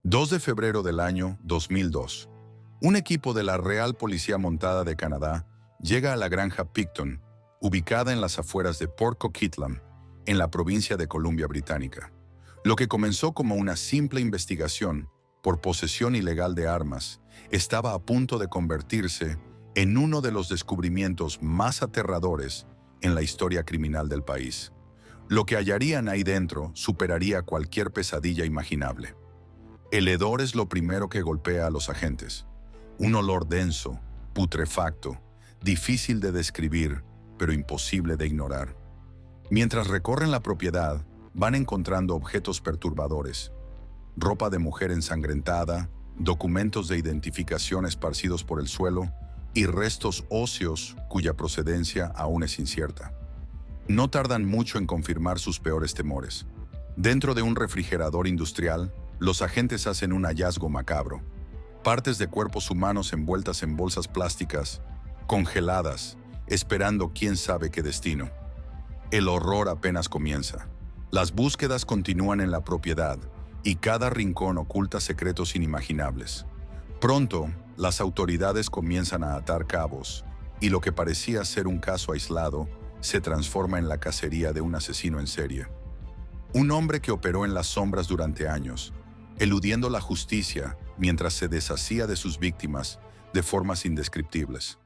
2 de febrero del año 2002. Un equipo de la Real Policía Montada de Canadá llega a la granja Picton, ubicada en las afueras de Port Coquitlam, en la provincia de Columbia Británica. Lo que comenzó como una simple investigación por posesión ilegal de armas estaba a punto de convertirse en uno de los descubrimientos más aterradores en la historia criminal del país. Lo que hallarían ahí dentro superaría cualquier pesadilla imaginable. El hedor es lo primero que golpea a los agentes. Un olor denso, putrefacto, difícil de describir, pero imposible de ignorar. Mientras recorren la propiedad, van encontrando objetos perturbadores. Ropa de mujer ensangrentada, documentos de identificación esparcidos por el suelo y restos óseos cuya procedencia aún es incierta. No tardan mucho en confirmar sus peores temores. Dentro de un refrigerador industrial, los agentes hacen un hallazgo macabro. Partes de cuerpos humanos envueltas en bolsas plásticas, congeladas, esperando quién sabe qué destino. El horror apenas comienza. Las búsquedas continúan en la propiedad y cada rincón oculta secretos inimaginables. Pronto, las autoridades comienzan a atar cabos y lo que parecía ser un caso aislado se transforma en la cacería de un asesino en serie. Un hombre que operó en las sombras durante años, eludiendo la justicia mientras se deshacía de sus víctimas de formas indescriptibles.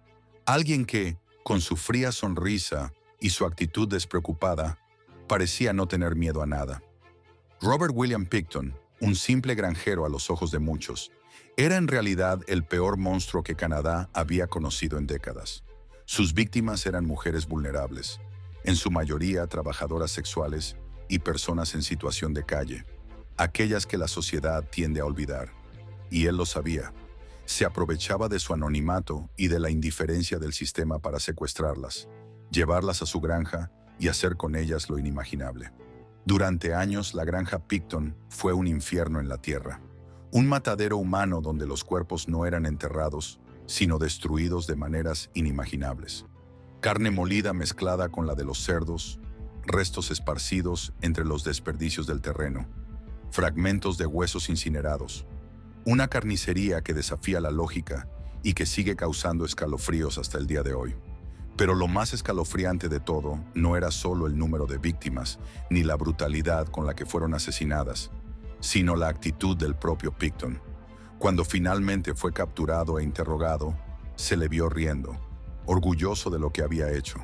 Alguien que, con su fría sonrisa y su actitud despreocupada, parecía no tener miedo a nada. Robert William Picton, un simple granjero a los ojos de muchos, era en realidad el peor monstruo que Canadá había conocido en décadas. Sus víctimas eran mujeres vulnerables, en su mayoría trabajadoras sexuales y personas en situación de calle, aquellas que la sociedad tiende a olvidar. Y él lo sabía. Se aprovechaba de su anonimato y de la indiferencia del sistema para secuestrarlas, llevarlas a su granja y hacer con ellas lo inimaginable. Durante años, la granja Picton fue un infierno en la tierra, un matadero humano donde los cuerpos no eran enterrados, sino destruidos de maneras inimaginables. Carne molida mezclada con la de los cerdos, restos esparcidos entre los desperdicios del terreno, fragmentos de huesos incinerados. Una carnicería que desafía la lógica y que sigue causando escalofríos hasta el día de hoy. Pero lo más escalofriante de todo no era solo el número de víctimas ni la brutalidad con la que fueron asesinadas, sino la actitud del propio Picton. Cuando finalmente fue capturado e interrogado, se le vio riendo, orgulloso de lo que había hecho.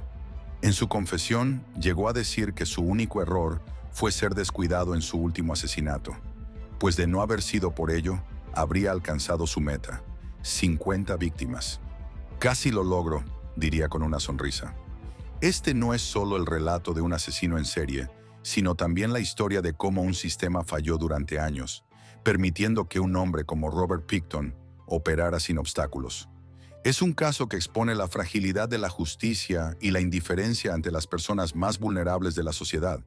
En su confesión, llegó a decir que su único error fue ser descuidado en su último asesinato, pues de no haber sido por ello, habría alcanzado su meta, 50 víctimas. Casi lo logro, diría con una sonrisa. Este no es solo el relato de un asesino en serie, sino también la historia de cómo un sistema falló durante años, permitiendo que un hombre como Robert Picton operara sin obstáculos. Es un caso que expone la fragilidad de la justicia y la indiferencia ante las personas más vulnerables de la sociedad.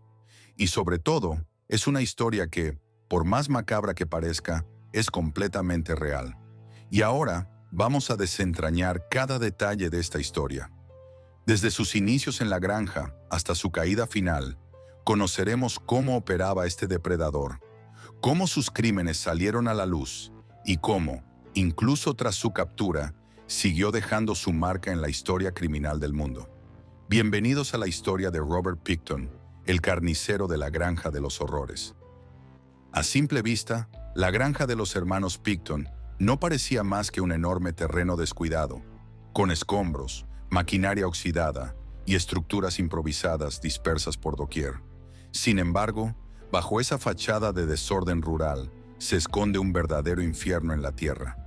Y sobre todo, es una historia que, por más macabra que parezca, es completamente real. Y ahora vamos a desentrañar cada detalle de esta historia. Desde sus inicios en la granja hasta su caída final, conoceremos cómo operaba este depredador, cómo sus crímenes salieron a la luz y cómo, incluso tras su captura, siguió dejando su marca en la historia criminal del mundo. Bienvenidos a la historia de Robert Picton, el carnicero de la Granja de los Horrores. A simple vista, la granja de los hermanos Picton no parecía más que un enorme terreno descuidado, con escombros, maquinaria oxidada y estructuras improvisadas dispersas por doquier. Sin embargo, bajo esa fachada de desorden rural, se esconde un verdadero infierno en la tierra.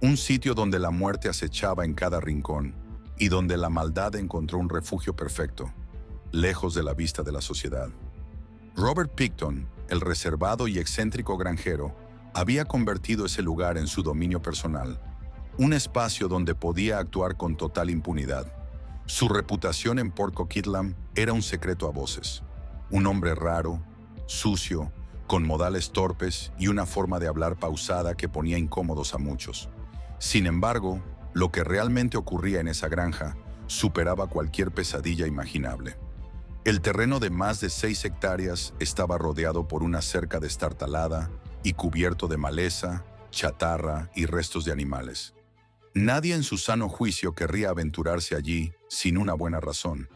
Un sitio donde la muerte acechaba en cada rincón y donde la maldad encontró un refugio perfecto, lejos de la vista de la sociedad. Robert Picton, el reservado y excéntrico granjero, había convertido ese lugar en su dominio personal, un espacio donde podía actuar con total impunidad. Su reputación en Port Coquitlam era un secreto a voces. Un hombre raro, sucio, con modales torpes y una forma de hablar pausada que ponía incómodos a muchos. Sin embargo, lo que realmente ocurría en esa granja superaba cualquier pesadilla imaginable. El terreno de más de 6 hectáreas estaba rodeado por una cerca destartalada, y cubierto de maleza, chatarra y restos de animales. Nadie en su sano juicio querría aventurarse allí sin una buena razón.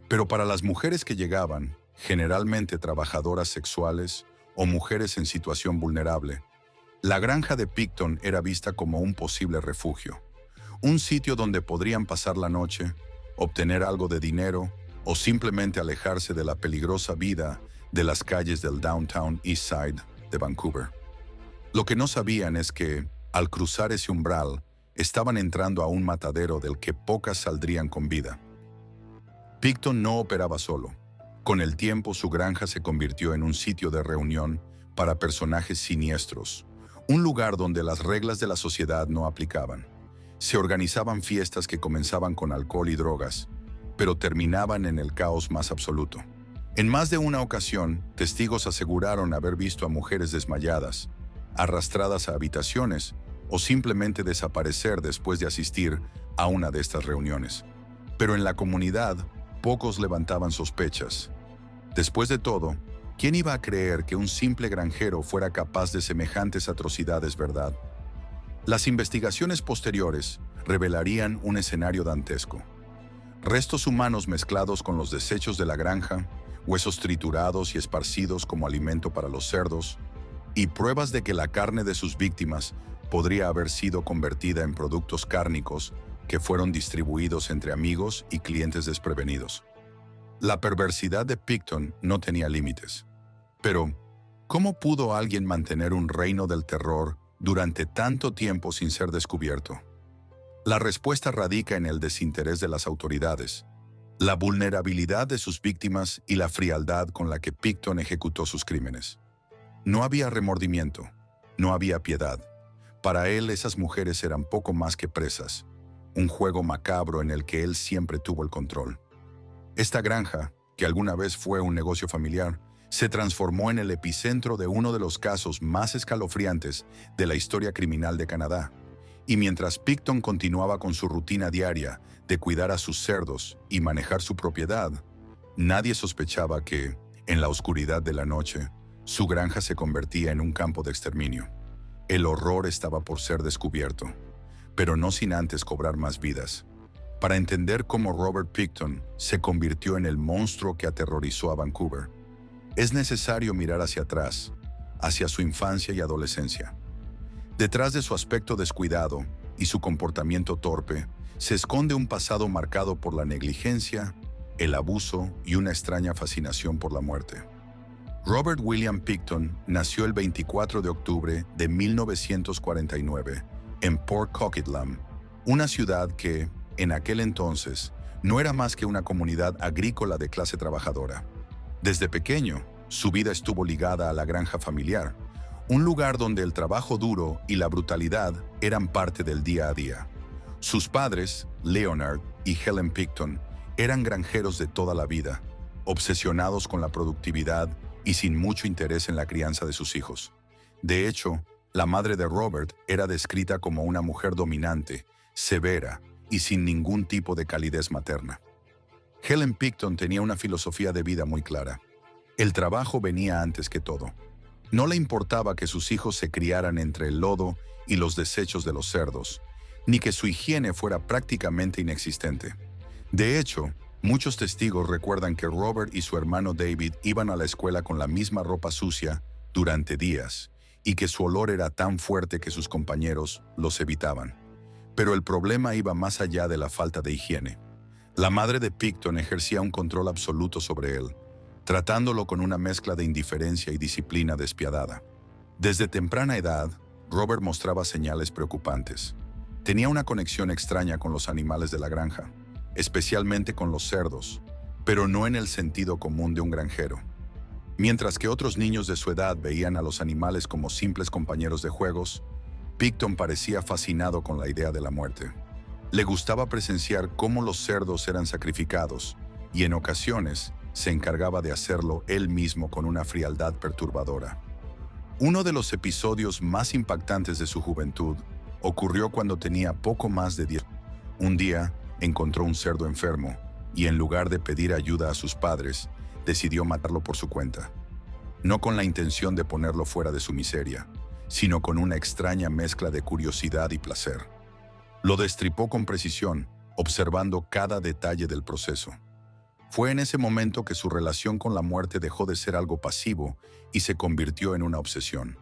Pero para las mujeres que llegaban, generalmente trabajadoras sexuales o mujeres en situación vulnerable, la granja de Picton era vista como un posible refugio, un sitio donde podrían pasar la noche, obtener algo de dinero o simplemente alejarse de la peligrosa vida de las calles del Downtown East Side de Vancouver. Lo que no sabían es que, al cruzar ese umbral, estaban entrando a un matadero del que pocas saldrían con vida. Picton no operaba solo. Con el tiempo, su granja se convirtió en un sitio de reunión para personajes siniestros, un lugar donde las reglas de la sociedad no aplicaban. Se organizaban fiestas que comenzaban con alcohol y drogas, pero terminaban en el caos más absoluto. En más de una ocasión, testigos aseguraron haber visto a mujeres desmayadas, arrastradas a habitaciones o simplemente desaparecer después de asistir a una de estas reuniones. Pero en la comunidad, pocos levantaban sospechas. Después de todo, ¿quién iba a creer que un simple granjero fuera capaz de semejantes atrocidades, verdad? Las investigaciones posteriores revelarían un escenario dantesco. Restos humanos mezclados con los desechos de la granja, huesos triturados y esparcidos como alimento para los cerdos, y pruebas de que la carne de sus víctimas podría haber sido convertida en productos cárnicos que fueron distribuidos entre amigos y clientes desprevenidos. La perversidad de Picton no tenía límites. Pero, ¿cómo pudo alguien mantener un reino del terror durante tanto tiempo sin ser descubierto? La respuesta radica en el desinterés de las autoridades, la vulnerabilidad de sus víctimas y la frialdad con la que Picton ejecutó sus crímenes. No había remordimiento, no había piedad. Para él, esas mujeres eran poco más que presas, un juego macabro en el que él siempre tuvo el control. Esta granja, que alguna vez fue un negocio familiar, se transformó en el epicentro de uno de los casos más escalofriantes de la historia criminal de Canadá. Y mientras Picton continuaba con su rutina diaria de cuidar a sus cerdos y manejar su propiedad, nadie sospechaba que, en la oscuridad de la noche, su granja se convertía en un campo de exterminio. El horror estaba por ser descubierto, pero no sin antes cobrar más vidas. Para entender cómo Robert Picton se convirtió en el monstruo que aterrorizó a Vancouver, es necesario mirar hacia atrás, hacia su infancia y adolescencia. Detrás de su aspecto descuidado y su comportamiento torpe, se esconde un pasado marcado por la negligencia, el abuso y una extraña fascinación por la muerte. Robert William Picton nació el 24 de octubre de 1949 en Port Coquitlam, una ciudad que, en aquel entonces, no era más que una comunidad agrícola de clase trabajadora. Desde pequeño, su vida estuvo ligada a la granja familiar, un lugar donde el trabajo duro y la brutalidad eran parte del día a día. Sus padres, Leonard y Helen Picton, eran granjeros de toda la vida, obsesionados con la productividad y sin mucho interés en la crianza de sus hijos. De hecho, la madre de Robert era descrita como una mujer dominante, severa y sin ningún tipo de calidez materna. Helen Picton tenía una filosofía de vida muy clara. El trabajo venía antes que todo. No le importaba que sus hijos se criaran entre el lodo y los desechos de los cerdos, ni que su higiene fuera prácticamente inexistente. De hecho, muchos testigos recuerdan que Robert y su hermano David iban a la escuela con la misma ropa sucia durante días, y que su olor era tan fuerte que sus compañeros los evitaban. Pero el problema iba más allá de la falta de higiene. La madre de Picton ejercía un control absoluto sobre él, tratándolo con una mezcla de indiferencia y disciplina despiadada. Desde temprana edad, Robert mostraba señales preocupantes. Tenía una conexión extraña con los animales de la granja, especialmente con los cerdos, pero no en el sentido común de un granjero. Mientras que otros niños de su edad veían a los animales como simples compañeros de juegos, Picton parecía fascinado con la idea de la muerte. Le gustaba presenciar cómo los cerdos eran sacrificados y en ocasiones se encargaba de hacerlo él mismo con una frialdad perturbadora. Uno de los episodios más impactantes de su juventud ocurrió cuando tenía poco más de 10 años. Un día encontró un cerdo enfermo y en lugar de pedir ayuda a sus padres, decidió matarlo por su cuenta. No con la intención de ponerlo fuera de su miseria, sino con una extraña mezcla de curiosidad y placer. Lo destripó con precisión, observando cada detalle del proceso. Fue en ese momento que su relación con la muerte dejó de ser algo pasivo y se convirtió en una obsesión.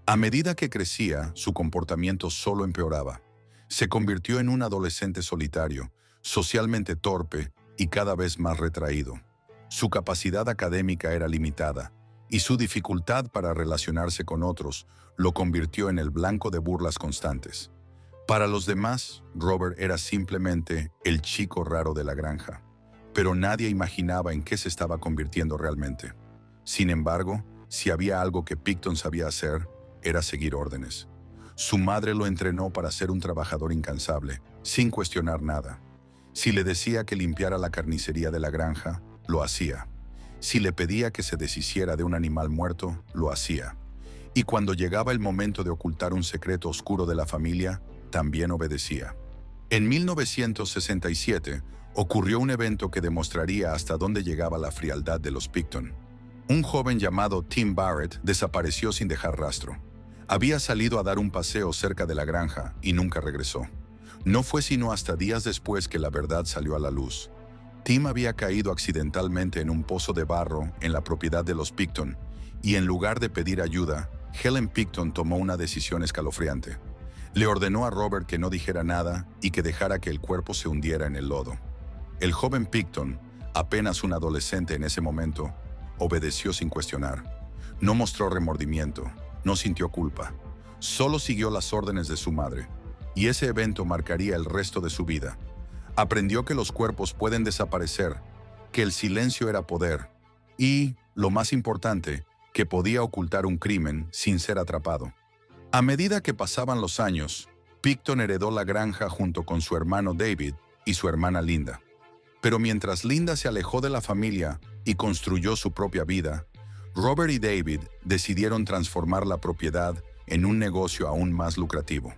A medida que crecía, su comportamiento solo empeoraba. Se convirtió en un adolescente solitario, socialmente torpe y cada vez más retraído. Su capacidad académica era limitada, y su dificultad para relacionarse con otros lo convirtió en el blanco de burlas constantes. Para los demás, Robert era simplemente el chico raro de la granja, pero nadie imaginaba en qué se estaba convirtiendo realmente. Sin embargo, si había algo que Picton sabía hacer, era seguir órdenes. Su madre lo entrenó para ser un trabajador incansable, sin cuestionar nada. Si le decía que limpiara la carnicería de la granja, lo hacía. Si le pedía que se deshiciera de un animal muerto, lo hacía. Y cuando llegaba el momento de ocultar un secreto oscuro de la familia, también obedecía. En 1967, ocurrió un evento que demostraría hasta dónde llegaba la frialdad de los Picton. Un joven llamado Tim Barrett desapareció sin dejar rastro. Había salido a dar un paseo cerca de la granja y nunca regresó. No fue sino hasta días después que la verdad salió a la luz. Tim había caído accidentalmente en un pozo de barro en la propiedad de los Picton, y en lugar de pedir ayuda, Helen Picton tomó una decisión escalofriante. Le ordenó a Robert que no dijera nada y que dejara que el cuerpo se hundiera en el lodo. El joven Picton, apenas un adolescente en ese momento, obedeció sin cuestionar. No mostró remordimiento, no sintió culpa. Solo siguió las órdenes de su madre, y ese evento marcaría el resto de su vida. Aprendió que los cuerpos pueden desaparecer, que el silencio era poder y, lo más importante, que podía ocultar un crimen sin ser atrapado. A medida que pasaban los años, Picton heredó la granja junto con su hermano David y su hermana Linda. Pero mientras Linda se alejó de la familia y construyó su propia vida, Robert y David decidieron transformar la propiedad en un negocio aún más lucrativo.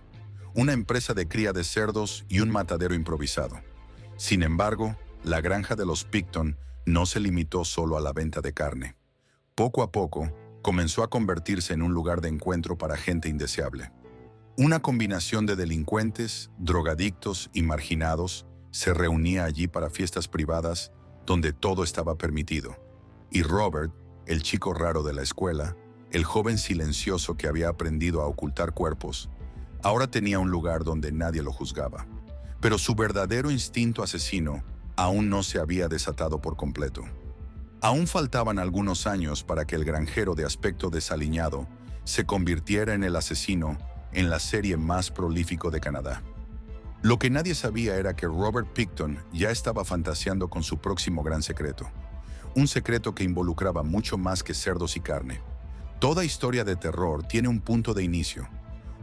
Una empresa de cría de cerdos y un matadero improvisado. Sin embargo, la granja de los Picton no se limitó solo a la venta de carne. Poco a poco, comenzó a convertirse en un lugar de encuentro para gente indeseable. Una combinación de delincuentes, drogadictos y marginados se reunía allí para fiestas privadas donde todo estaba permitido. Y Robert, el chico raro de la escuela, el joven silencioso que había aprendido a ocultar cuerpos, ahora tenía un lugar donde nadie lo juzgaba. Pero su verdadero instinto asesino aún no se había desatado por completo. Aún faltaban algunos años para que el granjero de aspecto desaliñado se convirtiera en el asesino en la serie más prolífico de Canadá. Lo que nadie sabía era que Robert Picton ya estaba fantaseando con su próximo gran secreto. Un secreto que involucraba mucho más que cerdos y carne. Toda historia de terror tiene un punto de inicio.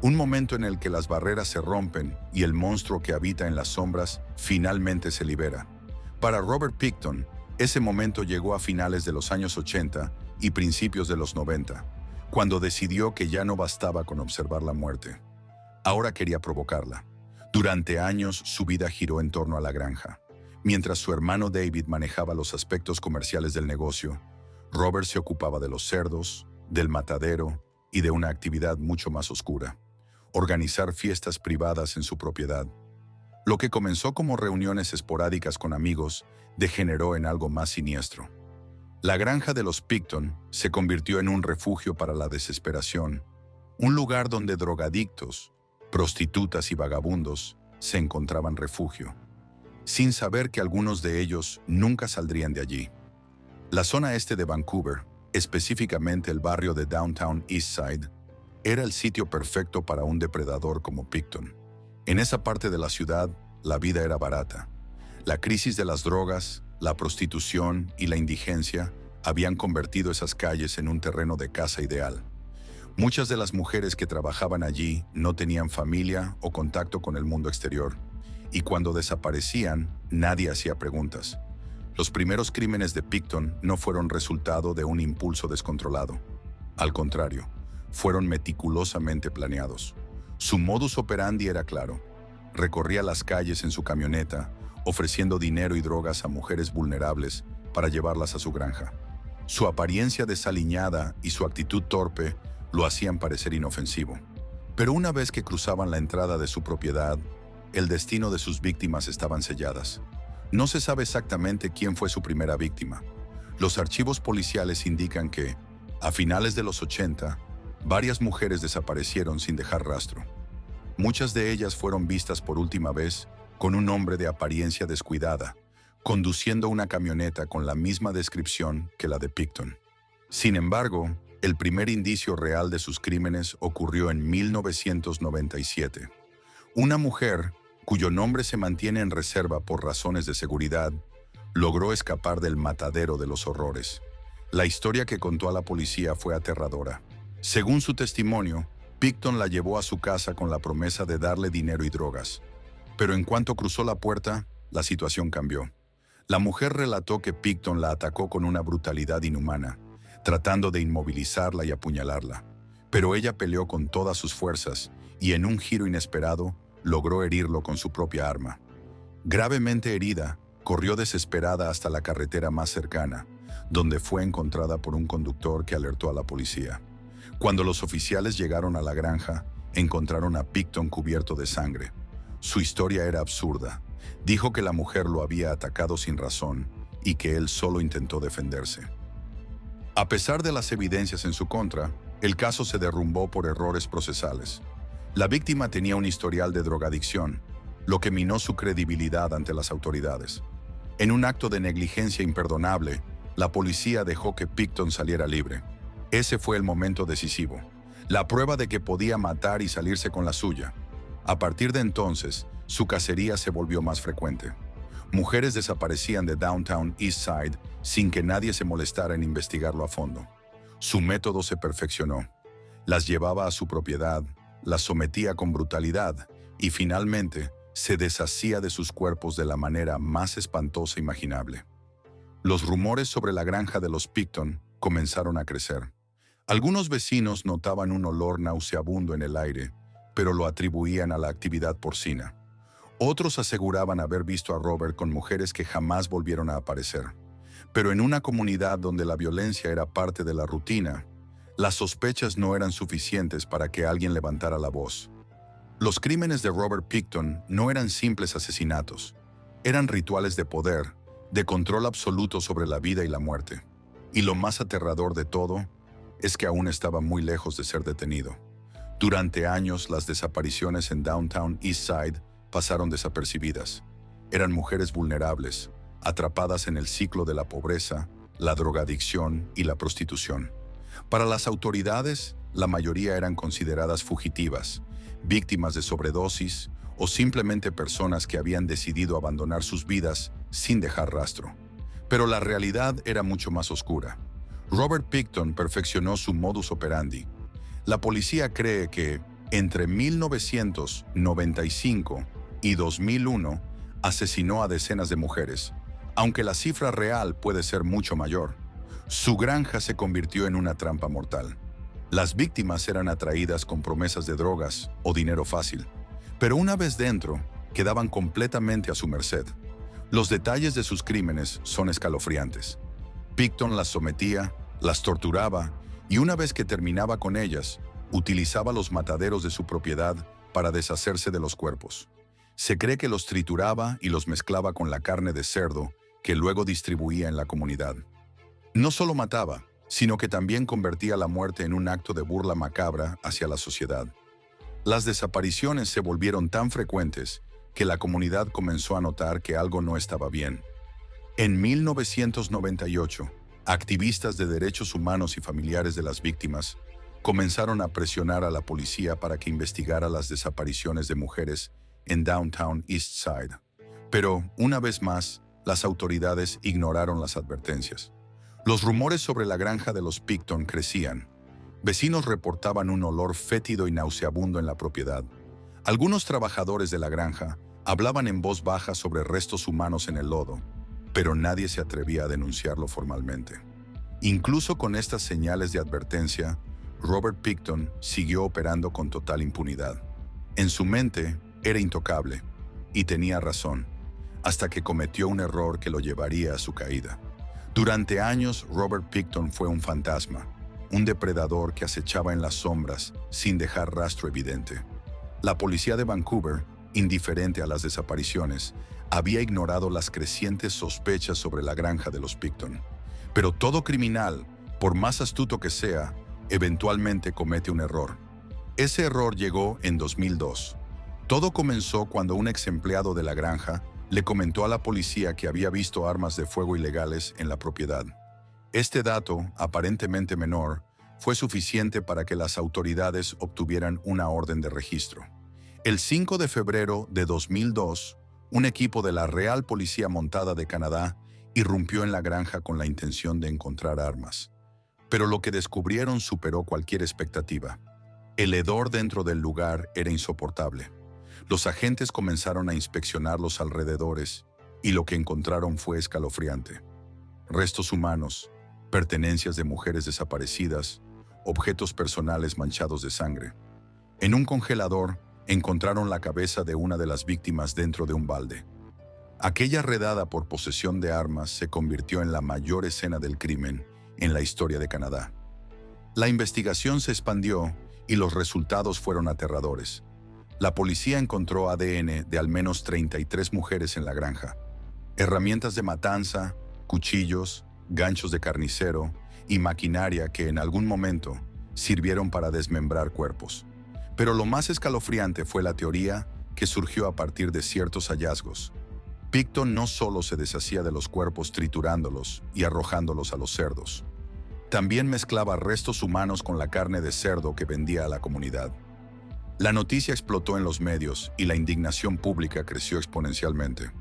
Un momento en el que las barreras se rompen y el monstruo que habita en las sombras finalmente se libera. Para Robert Picton, ese momento llegó a finales de los años 80 y principios de los 90, cuando decidió que ya no bastaba con observar la muerte. Ahora quería provocarla. Durante años su vida giró en torno a la granja. Mientras su hermano David manejaba los aspectos comerciales del negocio, Robert se ocupaba de los cerdos, del matadero y de una actividad mucho más oscura: organizar fiestas privadas en su propiedad. Lo que comenzó como reuniones esporádicas con amigos degeneró en algo más siniestro. La granja de los Picton se convirtió en un refugio para la desesperación, un lugar donde drogadictos, prostitutas y vagabundos se encontraban refugio, sin saber que algunos de ellos nunca saldrían de allí. La zona este de Vancouver, específicamente el barrio de Downtown Eastside, era el sitio perfecto para un depredador como Picton. En esa parte de la ciudad, la vida era barata. La crisis de las drogas, la prostitución y la indigencia habían convertido esas calles en un terreno de caza ideal. Muchas de las mujeres que trabajaban allí no tenían familia o contacto con el mundo exterior, y cuando desaparecían, nadie hacía preguntas. Los primeros crímenes de Picton no fueron resultado de un impulso descontrolado. Al contrario, fueron meticulosamente planeados. Su modus operandi era claro. Recorría las calles en su camioneta, ofreciendo dinero y drogas a mujeres vulnerables para llevarlas a su granja. Su apariencia desaliñada y su actitud torpe lo hacían parecer inofensivo. Pero una vez que cruzaban la entrada de su propiedad, el destino de sus víctimas estaban selladas. No se sabe exactamente quién fue su primera víctima. Los archivos policiales indican que, a finales de los 80, varias mujeres desaparecieron sin dejar rastro. Muchas de ellas fueron vistas por última vez con un hombre de apariencia descuidada, conduciendo una camioneta con la misma descripción que la de Pickton. Sin embargo, el primer indicio real de sus crímenes ocurrió en 1997. Una mujer, cuyo nombre se mantiene en reserva por razones de seguridad, logró escapar del matadero de los horrores. La historia que contó a la policía fue aterradora. Según su testimonio, Pickton la llevó a su casa con la promesa de darle dinero y drogas. Pero en cuanto cruzó la puerta, la situación cambió. La mujer relató que Pickton la atacó con una brutalidad inhumana, tratando de inmovilizarla y apuñalarla. Pero ella peleó con todas sus fuerzas y en un giro inesperado logró herirlo con su propia arma. Gravemente herida, corrió desesperada hasta la carretera más cercana, donde fue encontrada por un conductor que alertó a la policía. Cuando los oficiales llegaron a la granja, encontraron a Pickton cubierto de sangre. Su historia era absurda. Dijo que la mujer lo había atacado sin razón y que él solo intentó defenderse. A pesar de las evidencias en su contra, el caso se derrumbó por errores procesales. La víctima tenía un historial de drogadicción, lo que minó su credibilidad ante las autoridades. En un acto de negligencia imperdonable, la policía dejó que Pickton saliera libre. Ese fue el momento decisivo, la prueba de que podía matar y salirse con la suya. A partir de entonces, su cacería se volvió más frecuente. Mujeres desaparecían de Downtown East Side sin que nadie se molestara en investigarlo a fondo. Su método se perfeccionó. Las llevaba a su propiedad, las sometía con brutalidad y finalmente se deshacía de sus cuerpos de la manera más espantosa imaginable. Los rumores sobre la granja de los Pickton comenzaron a crecer. Algunos vecinos notaban un olor nauseabundo en el aire, pero lo atribuían a la actividad porcina. Otros aseguraban haber visto a Robert con mujeres que jamás volvieron a aparecer. Pero en una comunidad donde la violencia era parte de la rutina, las sospechas no eran suficientes para que alguien levantara la voz. Los crímenes de Robert Pickton no eran simples asesinatos, eran rituales de poder, de control absoluto sobre la vida y la muerte. Y lo más aterrador de todo es que aún estaba muy lejos de ser detenido. Durante años, las desapariciones en Downtown East Side pasaron desapercibidas. Eran mujeres vulnerables, atrapadas en el ciclo de la pobreza, la drogadicción y la prostitución. Para las autoridades, la mayoría eran consideradas fugitivas, víctimas de sobredosis o simplemente personas que habían decidido abandonar sus vidas sin dejar rastro. Pero la realidad era mucho más oscura. Robert Pickton perfeccionó su modus operandi. La policía cree que, entre 1995 y 2001, asesinó a decenas de mujeres, aunque la cifra real puede ser mucho mayor. Su granja se convirtió en una trampa mortal. Las víctimas eran atraídas con promesas de drogas o dinero fácil, pero una vez dentro, quedaban completamente a su merced. Los detalles de sus crímenes son escalofriantes. Pickton las sometía, las torturaba y una vez que terminaba con ellas, utilizaba los mataderos de su propiedad para deshacerse de los cuerpos. Se cree que los trituraba y los mezclaba con la carne de cerdo que luego distribuía en la comunidad. No solo mataba, sino que también convertía la muerte en un acto de burla macabra hacia la sociedad. Las desapariciones se volvieron tan frecuentes que la comunidad comenzó a notar que algo no estaba bien. En 1998, activistas de derechos humanos y familiares de las víctimas comenzaron a presionar a la policía para que investigara las desapariciones de mujeres en Downtown East Side. Pero, una vez más, las autoridades ignoraron las advertencias. Los rumores sobre la granja de los Pickton crecían. Vecinos reportaban un olor fétido y nauseabundo en la propiedad. Algunos trabajadores de la granja hablaban en voz baja sobre restos humanos en el lodo, pero nadie se atrevía a denunciarlo formalmente. Incluso con estas señales de advertencia, Robert Pickton siguió operando con total impunidad. En su mente, era intocable, y tenía razón, hasta que cometió un error que lo llevaría a su caída. Durante años, Robert Pickton fue un fantasma, un depredador que acechaba en las sombras sin dejar rastro evidente. La policía de Vancouver, indiferente a las desapariciones, había ignorado las crecientes sospechas sobre la granja de los Pickton. Pero todo criminal, por más astuto que sea, eventualmente comete un error. Ese error llegó en 2002. Todo comenzó cuando un ex empleado de la granja le comentó a la policía que había visto armas de fuego ilegales en la propiedad. Este dato, aparentemente menor, fue suficiente para que las autoridades obtuvieran una orden de registro. El 5 de febrero de 2002, un equipo de la Real Policía Montada de Canadá irrumpió en la granja con la intención de encontrar armas. Pero lo que descubrieron superó cualquier expectativa. El hedor dentro del lugar era insoportable. Los agentes comenzaron a inspeccionar los alrededores y lo que encontraron fue escalofriante. Restos humanos, pertenencias de mujeres desaparecidas, objetos personales manchados de sangre. En un congelador encontraron la cabeza de una de las víctimas dentro de un balde. Aquella redada por posesión de armas se convirtió en la mayor escena del crimen en la historia de Canadá. La investigación se expandió y los resultados fueron aterradores. La policía encontró ADN de al menos 33 mujeres en la granja. Herramientas de matanza, cuchillos, ganchos de carnicero y maquinaria que en algún momento sirvieron para desmembrar cuerpos. Pero lo más escalofriante fue la teoría que surgió a partir de ciertos hallazgos. Pickton no solo se deshacía de los cuerpos triturándolos y arrojándolos a los cerdos. También mezclaba restos humanos con la carne de cerdo que vendía a la comunidad. La noticia explotó en los medios y la indignación pública creció exponencialmente.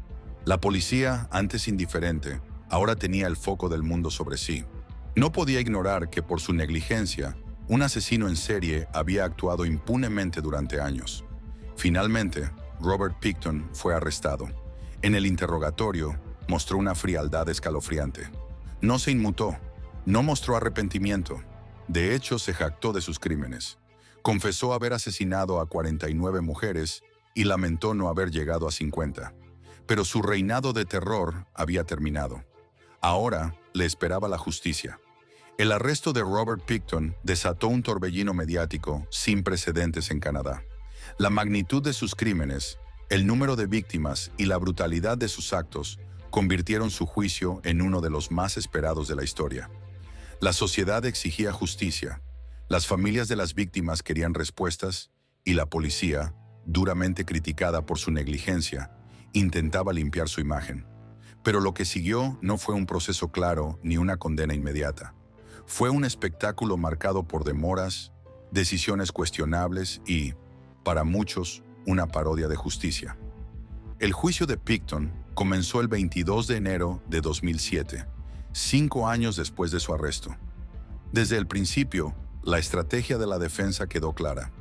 La policía, antes indiferente, ahora tenía el foco del mundo sobre sí. No podía ignorar que por su negligencia, un asesino en serie había actuado impunemente durante años. Finalmente, Robert Pickton fue arrestado. En el interrogatorio, mostró una frialdad escalofriante. No se inmutó, no mostró arrepentimiento. De hecho, se jactó de sus crímenes. Confesó haber asesinado a 49 mujeres y lamentó no haber llegado a 50. Pero su reinado de terror había terminado. Ahora le esperaba la justicia. El arresto de Robert Pickton desató un torbellino mediático sin precedentes en Canadá. La magnitud de sus crímenes, el número de víctimas y la brutalidad de sus actos convirtieron su juicio en uno de los más esperados de la historia. La sociedad exigía justicia, las familias de las víctimas querían respuestas y la policía, duramente criticada por su negligencia, intentaba limpiar su imagen. Pero lo que siguió no fue un proceso claro ni una condena inmediata. Fue un espectáculo marcado por demoras, decisiones cuestionables y, para muchos, una parodia de justicia. El juicio de Pickton comenzó el 22 de enero de 2007, 5 años después de su arresto. Desde el principio, la estrategia de la defensa quedó clara: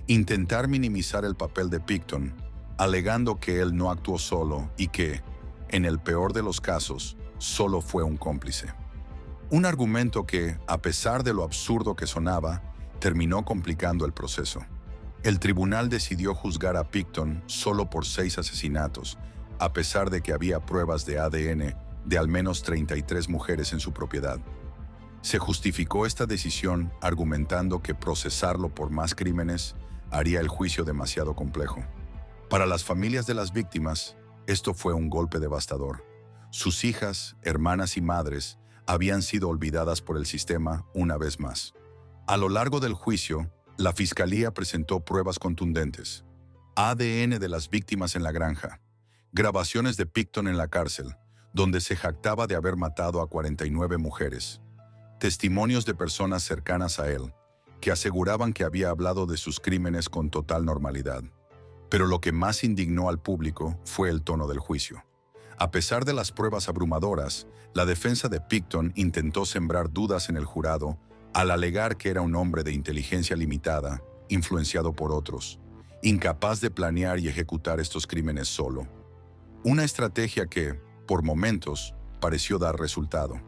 intentar minimizar el papel de Pickton, alegando que él no actuó solo y que, en el peor de los casos, solo fue un cómplice. Un argumento que, a pesar de lo absurdo que sonaba, terminó complicando el proceso. El tribunal decidió juzgar a Pickton solo por 6 asesinatos, a pesar de que había pruebas de ADN de al menos 33 mujeres en su propiedad. Se justificó esta decisión argumentando que procesarlo por más crímenes haría el juicio demasiado complejo. Para las familias de las víctimas, esto fue un golpe devastador. Sus hijas, hermanas y madres habían sido olvidadas por el sistema una vez más. A lo largo del juicio, la fiscalía presentó pruebas contundentes: ADN de las víctimas en la granja, grabaciones de Pickton en la cárcel, donde se jactaba de haber matado a 49 mujeres, testimonios de personas cercanas a él, que aseguraban que había hablado de sus crímenes con total normalidad. Pero lo que más indignó al público fue el tono del juicio. A pesar de las pruebas abrumadoras, la defensa de Pickton intentó sembrar dudas en el jurado al alegar que era un hombre de inteligencia limitada, influenciado por otros, incapaz de planear y ejecutar estos crímenes solo. Una estrategia que, por momentos, pareció dar resultado.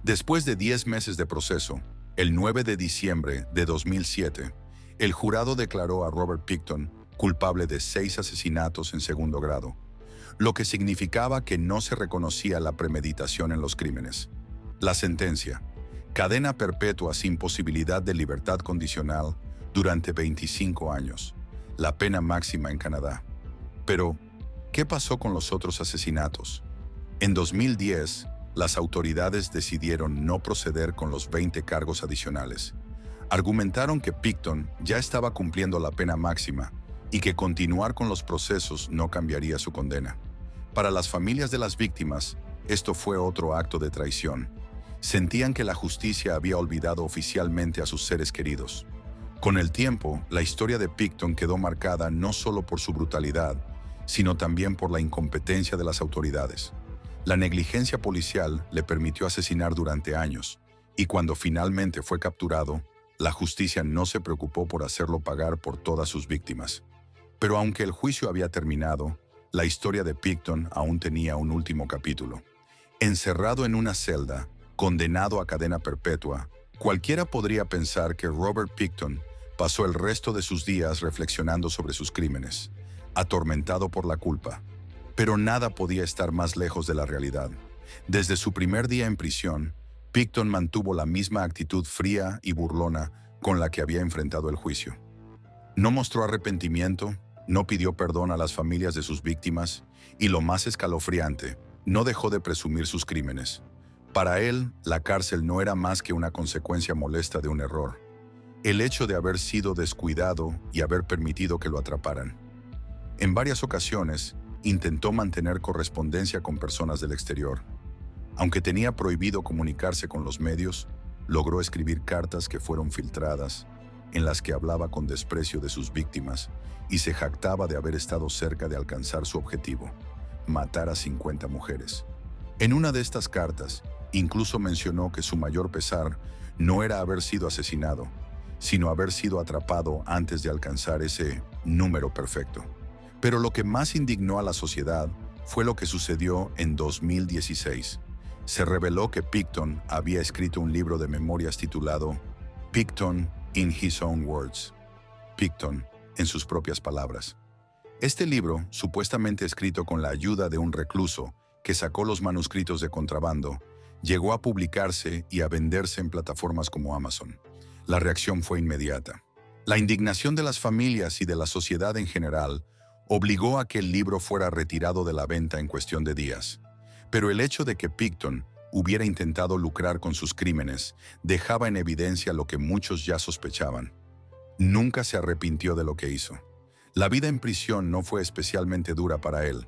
Después de 10 meses de proceso, el 9 de diciembre de 2007, el jurado declaró a Robert Pickton culpable de 6 asesinatos en segundo grado, lo que significaba que no se reconocía la premeditación en los crímenes. La sentencia, Cadena perpetua sin posibilidad de libertad condicional durante 25 años, la pena máxima en Canadá. Pero, ¿qué pasó con los otros asesinatos? En 2010, las autoridades decidieron no proceder con los 20 cargos adicionales. Argumentaron que Pickton ya estaba cumpliendo la pena máxima y que continuar con los procesos no cambiaría su condena. Para las familias de las víctimas, esto fue otro acto de traición. Sentían que la justicia había olvidado oficialmente a sus seres queridos. Con el tiempo, la historia de Pickton quedó marcada no solo por su brutalidad, sino también por la incompetencia de las autoridades. La negligencia policial le permitió asesinar durante años, y cuando finalmente fue capturado, la justicia no se preocupó por hacerlo pagar por todas sus víctimas. Pero aunque el juicio había terminado, la historia de Pickton aún tenía un último capítulo. Encerrado en una celda, condenado a cadena perpetua, cualquiera podría pensar que Robert Pickton pasó el resto de sus días reflexionando sobre sus crímenes, atormentado por la culpa. Pero nada podía estar más lejos de la realidad. Desde su primer día en prisión, Pickton mantuvo la misma actitud fría y burlona con la que había enfrentado el juicio. No mostró arrepentimiento, no pidió perdón a las familias de sus víctimas y, lo más escalofriante, no dejó de presumir sus crímenes. Para él, la cárcel no era más que una consecuencia molesta de un error. El hecho de haber sido descuidado y haber permitido que lo atraparan. En varias ocasiones, intentó mantener correspondencia con personas del exterior. Aunque tenía prohibido comunicarse con los medios, logró escribir cartas que fueron filtradas, en las que hablaba con desprecio de sus víctimas y se jactaba de haber estado cerca de alcanzar su objetivo, matar a 50 mujeres. En una de estas cartas, incluso mencionó que su mayor pesar no era haber sido asesinado, sino haber sido atrapado antes de alcanzar ese número perfecto. Pero lo que más indignó a la sociedad fue lo que sucedió en 2016. Se reveló que Pickton había escrito un libro de memorias titulado Pickton in His Own Words. Pickton, en sus propias palabras. Este libro, supuestamente escrito con la ayuda de un recluso que sacó los manuscritos de contrabando, llegó a publicarse y a venderse en plataformas como Amazon. La reacción fue inmediata. La indignación de las familias y de la sociedad en general obligó a que el libro fuera retirado de la venta en cuestión de días. Pero el hecho de que Pickton hubiera intentado lucrar con sus crímenes dejaba en evidencia lo que muchos ya sospechaban. Nunca se arrepintió de lo que hizo. La vida en prisión no fue especialmente dura para él.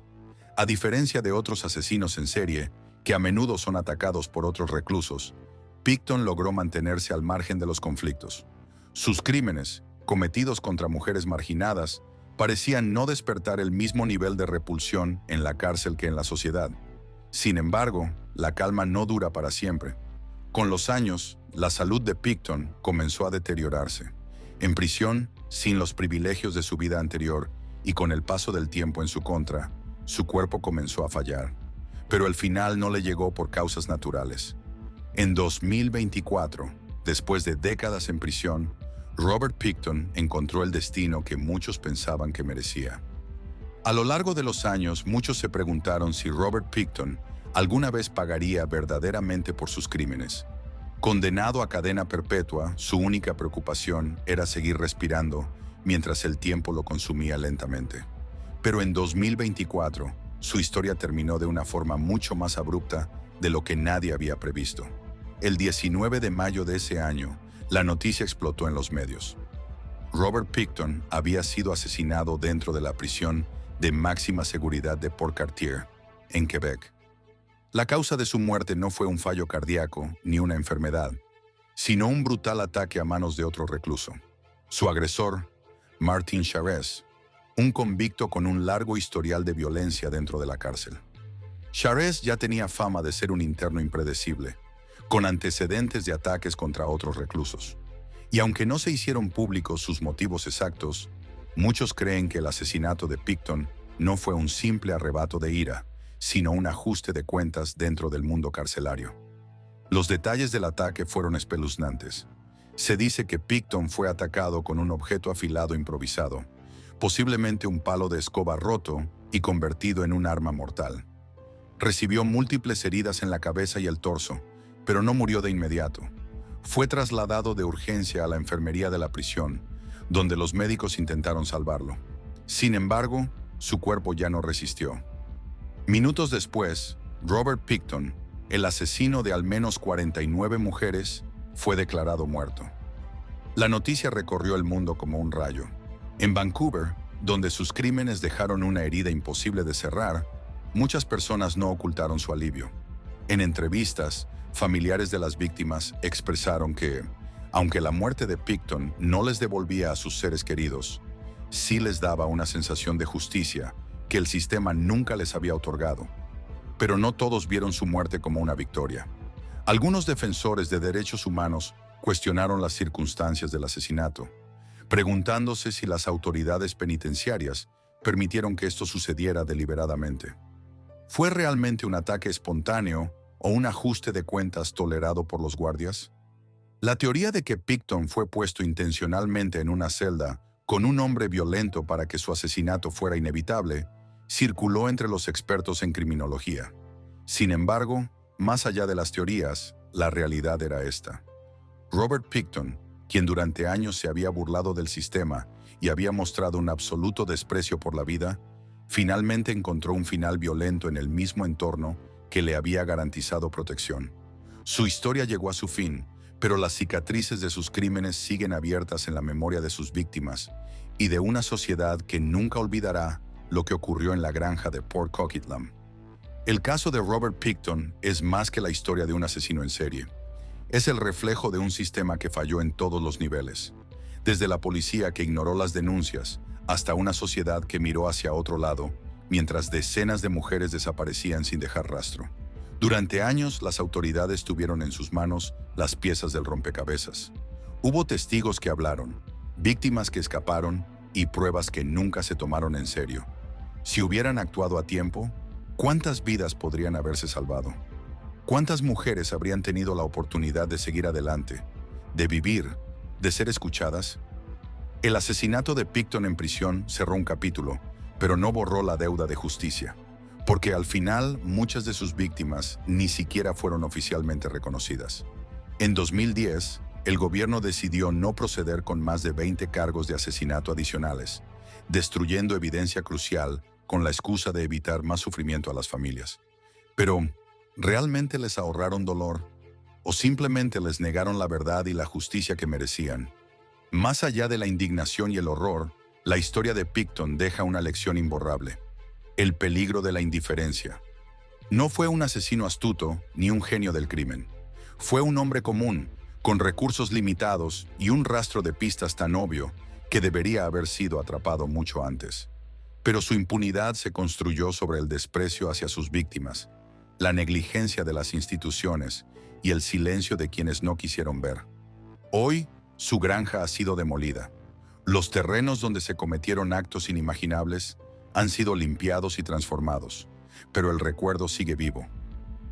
A diferencia de otros asesinos en serie, que a menudo son atacados por otros reclusos, Pickton logró mantenerse al margen de los conflictos. Sus crímenes, cometidos contra mujeres marginadas, parecían no despertar el mismo nivel de repulsión en la cárcel que en la sociedad. Sin embargo, la calma no dura para siempre. Con los años, la salud de Pickton comenzó a deteriorarse. En prisión, sin los privilegios de su vida anterior y con el paso del tiempo en su contra, su cuerpo comenzó a fallar. Pero el final no le llegó por causas naturales. En 2024, después de décadas en prisión, Robert Pickton encontró el destino que muchos pensaban que merecía. A lo largo de los años, muchos se preguntaron si Robert Pickton alguna vez pagaría verdaderamente por sus crímenes. Condenado a cadena perpetua, su única preocupación era seguir respirando mientras el tiempo lo consumía lentamente. Pero en 2024, su historia terminó de una forma mucho más abrupta de lo que nadie había previsto. El 19 de mayo de ese año, la noticia explotó en los medios. Robert Pickton había sido asesinado dentro de la prisión de máxima seguridad de Port Cartier, en Quebec. La causa de su muerte no fue un fallo cardíaco ni una enfermedad, sino un brutal ataque a manos de otro recluso. Su agresor, Martin Charest, un convicto con un largo historial de violencia dentro de la cárcel. Charest ya tenía fama de ser un interno impredecible, con antecedentes de ataques contra otros reclusos. Y aunque no se hicieron públicos sus motivos exactos, muchos creen que el asesinato de Pickton no fue un simple arrebato de ira, sino un ajuste de cuentas dentro del mundo carcelario. Los detalles del ataque fueron espeluznantes. Se dice que Pickton fue atacado con un objeto afilado improvisado, posiblemente un palo de escoba roto y convertido en un arma mortal. Recibió múltiples heridas en la cabeza y el torso, pero no murió de inmediato. Fue trasladado de urgencia a la enfermería de la prisión, donde los médicos intentaron salvarlo. Sin embargo, su cuerpo ya no resistió. Minutos después, Robert Pickton, el asesino de al menos 49 mujeres, fue declarado muerto. La noticia recorrió el mundo como un rayo. En Vancouver, donde sus crímenes dejaron una herida imposible de cerrar, muchas personas no ocultaron su alivio. En entrevistas, familiares de las víctimas expresaron que, aunque la muerte de Pickton no les devolvía a sus seres queridos, sí les daba una sensación de justicia que el sistema nunca les había otorgado. Pero no todos vieron su muerte como una victoria. Algunos defensores de derechos humanos cuestionaron las circunstancias del asesinato, preguntándose si las autoridades penitenciarias permitieron que esto sucediera deliberadamente. ¿Fue realmente un ataque espontáneo o un ajuste de cuentas tolerado por los guardias? La teoría de que Pickton fue puesto intencionalmente en una celda con un hombre violento para que su asesinato fuera inevitable circuló entre los expertos en criminología. Sin embargo, más allá de las teorías, la realidad era esta. Robert Pickton, quien durante años se había burlado del sistema y había mostrado un absoluto desprecio por la vida, finalmente encontró un final violento en el mismo entorno que le había garantizado protección. Su historia llegó a su fin, pero las cicatrices de sus crímenes siguen abiertas en la memoria de sus víctimas y de una sociedad que nunca olvidará lo que ocurrió en la granja de Port Coquitlam. El caso de Robert Pickton es más que la historia de un asesino en serie. Es el reflejo de un sistema que falló en todos los niveles, desde la policía que ignoró las denuncias hasta una sociedad que miró hacia otro lado, mientras decenas de mujeres desaparecían sin dejar rastro. Durante años, las autoridades tuvieron en sus manos las piezas del rompecabezas. Hubo testigos que hablaron, víctimas que escaparon y pruebas que nunca se tomaron en serio. Si hubieran actuado a tiempo, ¿cuántas vidas podrían haberse salvado? ¿Cuántas mujeres habrían tenido la oportunidad de seguir adelante, de vivir, de ser escuchadas? El asesinato de Pickton en prisión cerró un capítulo, pero no borró la deuda de justicia, porque al final muchas de sus víctimas ni siquiera fueron oficialmente reconocidas. En 2010, el gobierno decidió no proceder con más de 20 cargos de asesinato adicionales, destruyendo evidencia crucial con la excusa de evitar más sufrimiento a las familias. Pero, ¿realmente les ahorraron dolor? ¿O simplemente les negaron la verdad y la justicia que merecían? Más allá de la indignación y el horror, la historia de Pickton deja una lección imborrable: el peligro de la indiferencia. No fue un asesino astuto ni un genio del crimen. Fue un hombre común, con recursos limitados y un rastro de pistas tan obvio que debería haber sido atrapado mucho antes. Pero su impunidad se construyó sobre el desprecio hacia sus víctimas, la negligencia de las instituciones y el silencio de quienes no quisieron ver. Hoy, su granja ha sido demolida. Los terrenos donde se cometieron actos inimaginables han sido limpiados y transformados, pero el recuerdo sigue vivo.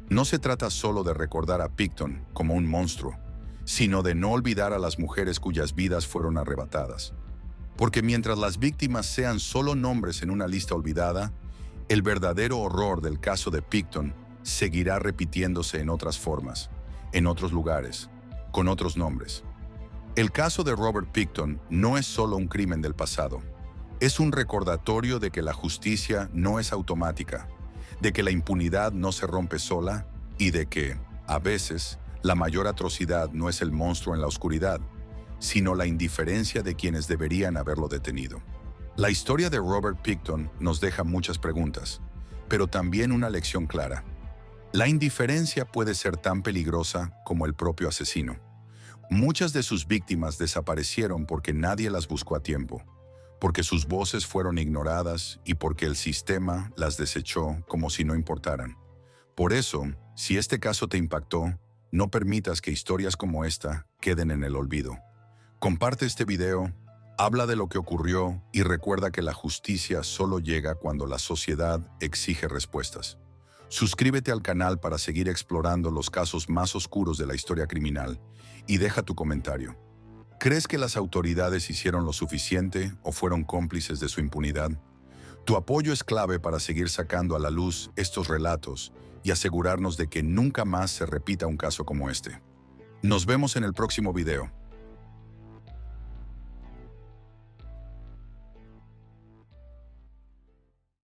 No se trata solo de recordar a Pickton como un monstruo, sino de no olvidar a las mujeres cuyas vidas fueron arrebatadas. Porque mientras las víctimas sean solo nombres en una lista olvidada, el verdadero horror del caso de Pickton seguirá repitiéndose en otras formas, en otros lugares, con otros nombres. El caso de Robert Pickton no es solo un crimen del pasado. Es un recordatorio de que la justicia no es automática, de que la impunidad no se rompe sola y de que, a veces, la mayor atrocidad no es el monstruo en la oscuridad, sino la indiferencia de quienes deberían haberlo detenido. La historia de Robert Pickton nos deja muchas preguntas, pero también una lección clara. La indiferencia puede ser tan peligrosa como el propio asesino. Muchas de sus víctimas desaparecieron porque nadie las buscó a tiempo, porque sus voces fueron ignoradas y porque el sistema las desechó como si no importaran. Por eso, si este caso te impactó, no permitas que historias como esta queden en el olvido. Comparte este video, habla de lo que ocurrió y recuerda que la justicia solo llega cuando la sociedad exige respuestas. Suscríbete al canal para seguir explorando los casos más oscuros de la historia criminal y deja tu comentario. ¿Crees que las autoridades hicieron lo suficiente o fueron cómplices de su impunidad? Tu apoyo es clave para seguir sacando a la luz estos relatos y asegurarnos de que nunca más se repita un caso como este. Nos vemos en el próximo video.